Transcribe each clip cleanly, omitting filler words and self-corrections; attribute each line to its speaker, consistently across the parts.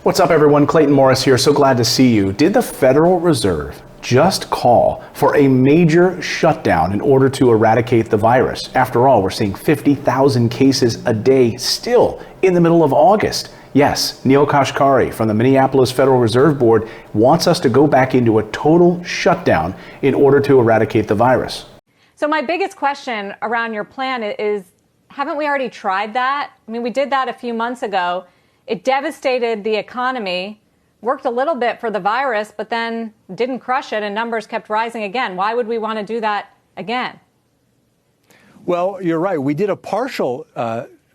Speaker 1: What's up, everyone? Clayton Morris here. So glad to see you. Did the Federal Reserve just call for a major shutdown in order to eradicate the virus? After all, we're seeing 50,000 cases a day still in the middle of August. Yes, Neel Kashkari from the Minneapolis Federal Reserve Board wants us to go back into a total shutdown in order to eradicate the virus.
Speaker 2: So my biggest question around your plan is, haven't we already tried that? I mean, we did that a few months ago. It devastated the economy, worked a little bit for the virus, but then didn't crush it and numbers kept rising again. Why would we want to do that again?
Speaker 3: Well, you're right. We did a partial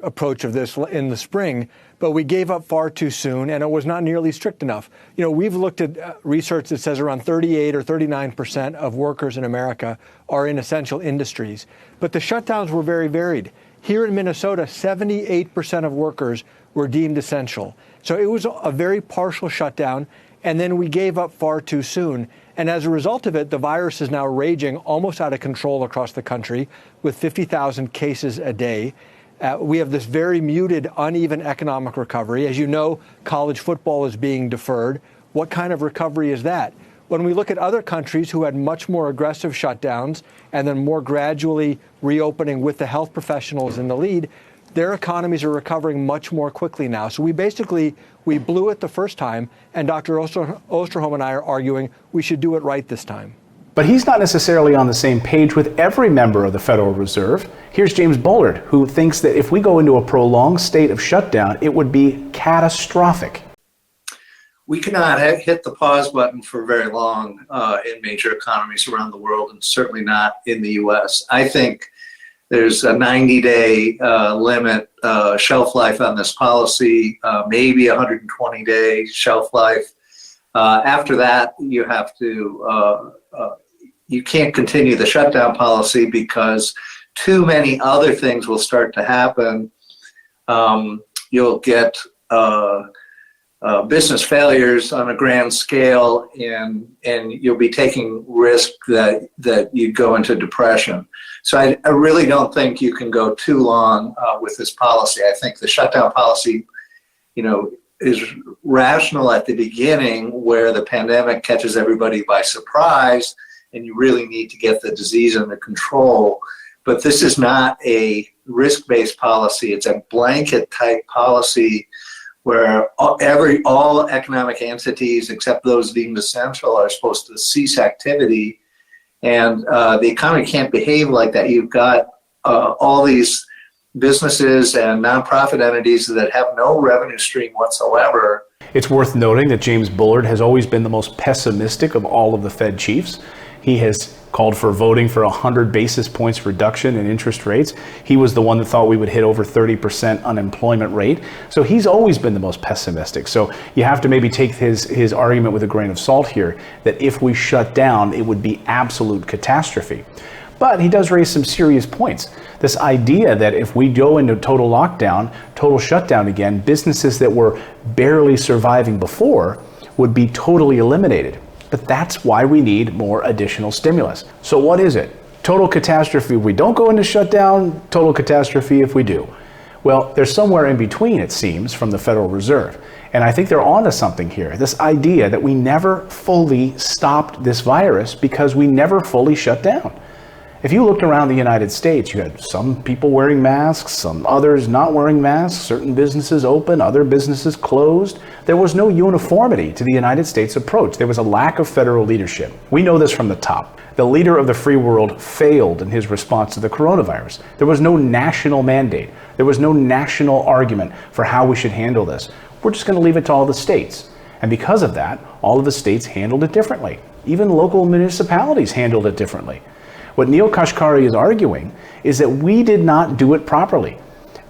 Speaker 3: approach of this in the spring, but we gave up far too soon, and it was not nearly strict enough. You know, we've looked at research that says around 38 or 39% of workers in America are in essential industries, but the shutdowns were very varied. Here in Minnesota, 78% of workers were deemed essential. So it was a very partial shutdown, and then we gave up far too soon. And as a result of it, the virus is now raging almost out of control across the country with 50,000 cases a day. We have this very muted, uneven economic recovery. As you know, college football is being deferred. What kind of recovery is that? When we look at other countries who had much more aggressive shutdowns and then more gradually reopening with the health professionals in the lead, their economies are recovering much more quickly now. So we blew it the first time, and Dr. Osterholm and I are arguing we should do it right this time.
Speaker 1: But he's not necessarily on the same page with every member of the Federal Reserve. Here's James Bullard, who thinks that if we go into a prolonged state of shutdown, it would be catastrophic.
Speaker 4: We cannot hit the pause button for very long in major economies around the world, and certainly not in the U.S. I think there's a 90-day limit shelf life on this policy, maybe 120-day shelf life. After that, you have to, you can't continue the shutdown policy because too many other things will start to happen. You'll get business failures on a grand scale, and you'll be taking risk that you go into depression. So I really don't think you can go too long with this policy. I think the shutdown policy, is rational at the beginning where the pandemic catches everybody by surprise and you really need to get the disease under control. But this is not a risk-based policy. It's a blanket type policy where all economic entities except those deemed essential are supposed to cease activity. And the economy can't behave like that. You've got all these businesses and nonprofit entities that have no revenue stream whatsoever.
Speaker 1: It's worth noting that James Bullard has always been the most pessimistic of all of the Fed chiefs. He has called for voting for 100 basis points reduction in interest rates. He was the one that thought we would hit over 30% unemployment rate. So he's always been the most pessimistic. So you have to maybe take his argument with a grain of salt here, that if we shut down, it would be absolute catastrophe. But he does raise some serious points. This idea that if we go into total lockdown, total shutdown again, businesses that were barely surviving before would be totally eliminated. But that's why we need more additional stimulus. So what is it? Total catastrophe if we don't go into shutdown, total catastrophe if we do. Well, there's somewhere in between, it seems, from the Federal Reserve. And I think they're onto something here. This idea that we never fully stopped this virus because we never fully shut down. If you looked around the United States, you had some people wearing masks, some others not wearing masks, certain businesses open, other businesses closed. There was no uniformity to the United States approach. There was a lack of federal leadership. We know this from the top. The leader of the free world failed in his response to the coronavirus. There was no national mandate. There was no national argument for how we should handle this. We're just going to leave it to all the states. And because of that, all of the states handled it differently. Even local municipalities handled it differently. What Neel Kashkari is arguing is that we did not do it properly,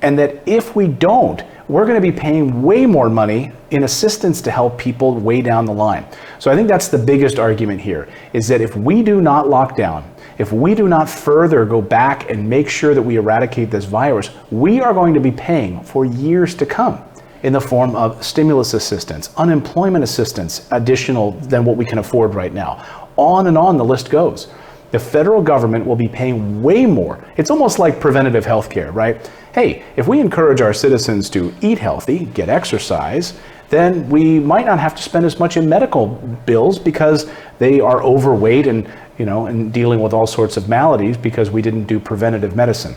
Speaker 1: and that if we don't, we're going to be paying way more money in assistance to help people way down the line. So I think that's the biggest argument here, is that if we do not lock down, if we do not further go back and make sure that we eradicate this virus, we are going to be paying for years to come in the form of stimulus assistance, unemployment assistance, additional than what we can afford right now. On and on the list goes. The federal government will be paying way more. It's almost like preventative health care, right? Hey, if we encourage our citizens to eat healthy, get exercise, then we might not have to spend as much in medical bills because they are overweight and, and dealing with all sorts of maladies because we didn't do preventative medicine,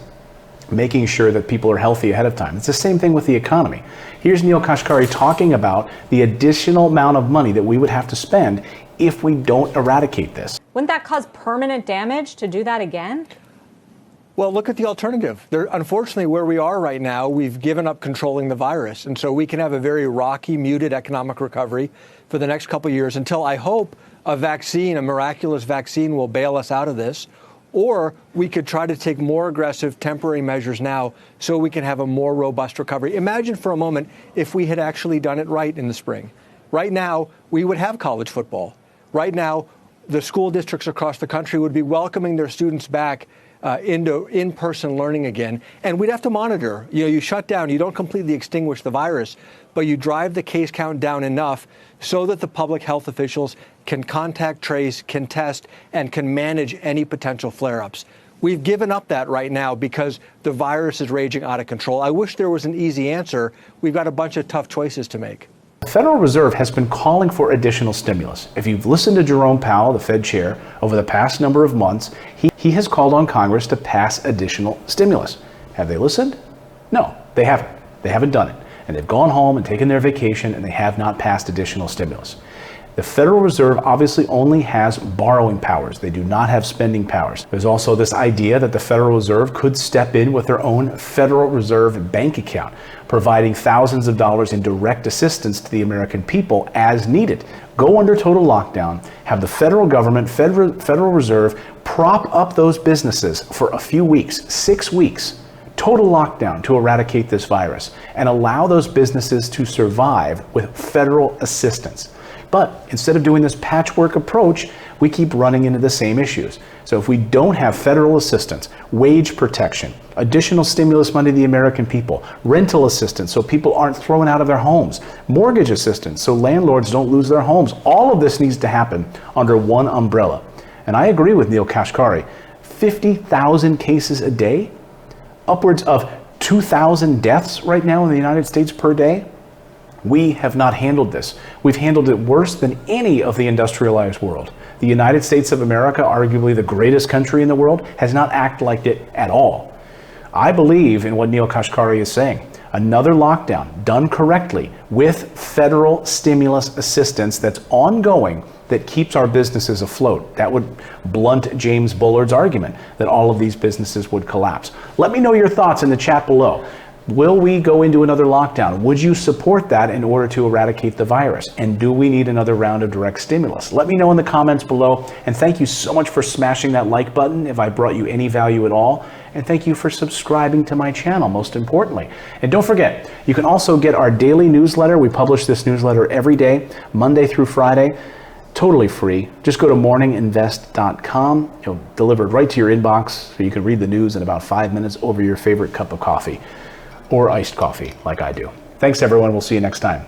Speaker 1: making sure that people are healthy ahead of time. It's the same thing with the economy. Here's Neel Kashkari talking about the additional amount of money that we would have to spend if we don't eradicate this.
Speaker 2: Wouldn't that cause permanent damage to do that again?
Speaker 3: Well, look at the alternative. Unfortunately, where we are right now, we've given up controlling the virus. And so we can have a very rocky, muted economic recovery for the next couple of years until I hope a miraculous vaccine will bail us out of this. Or we could try to take more aggressive temporary measures now so we can have a more robust recovery. Imagine for a moment if we had actually done it right in the spring. Right now, we would have college football. Right now, the school districts across the country would be welcoming their students back into in-person learning again. And we'd have to monitor. You shut down, you don't completely extinguish the virus, but you drive the case count down enough so that the public health officials can contact trace, can test, and can manage any potential flare-ups. We've given up that right now because the virus is raging out of control. I wish there was an easy answer. We've got a bunch of tough choices to make.
Speaker 1: The Federal Reserve has been calling for additional stimulus. If you've listened to Jerome Powell, the Fed chair, over the past number of months, he has called on Congress to pass additional stimulus. Have they listened? No, they haven't. They haven't done it. And they've gone home and taken their vacation, and they have not passed additional stimulus. The Federal Reserve obviously only has borrowing powers. They do not have spending powers. There's also this idea that the Federal Reserve could step in with their own Federal Reserve bank account, providing thousands of dollars in direct assistance to the American people as needed. Go under total lockdown, have the federal government, Federal Reserve, prop up those businesses for a few weeks, 6 weeks, total lockdown to eradicate this virus, and allow those businesses to survive with federal assistance. But instead of doing this patchwork approach, we keep running into the same issues. So if we don't have federal assistance, wage protection, additional stimulus money to the American people, rental assistance so people aren't thrown out of their homes, mortgage assistance so landlords don't lose their homes, all of this needs to happen under one umbrella. And I agree with Neel Kashkari. 50,000 cases a day, upwards of 2,000 deaths right now in the United States per day. We have not handled this. We've handled it worse than any of the industrialized world. The United States of America, arguably the greatest country in the world, has not acted like it at all. I believe in what Neel Kashkari is saying. Another lockdown done correctly with federal stimulus assistance that's ongoing that keeps our businesses afloat. That would blunt James Bullard's argument that all of these businesses would collapse. Let me know your thoughts in the chat below. Will we go into another lockdown? Would you support that in order to eradicate the virus? And do we need another round of direct stimulus? Let me know in the comments below. And thank you so much for smashing that like button if I brought you any value at all. And thank you for subscribing to my channel, most importantly. And don't forget, you can also get our daily newsletter. We publish this newsletter every day, Monday through Friday. Totally free. Just go to morninginvest.com. It'll deliver right to your inbox so you can read the news in about 5 minutes over your favorite cup of coffee. Or iced coffee, like I do. Thanks, everyone. We'll see you next time.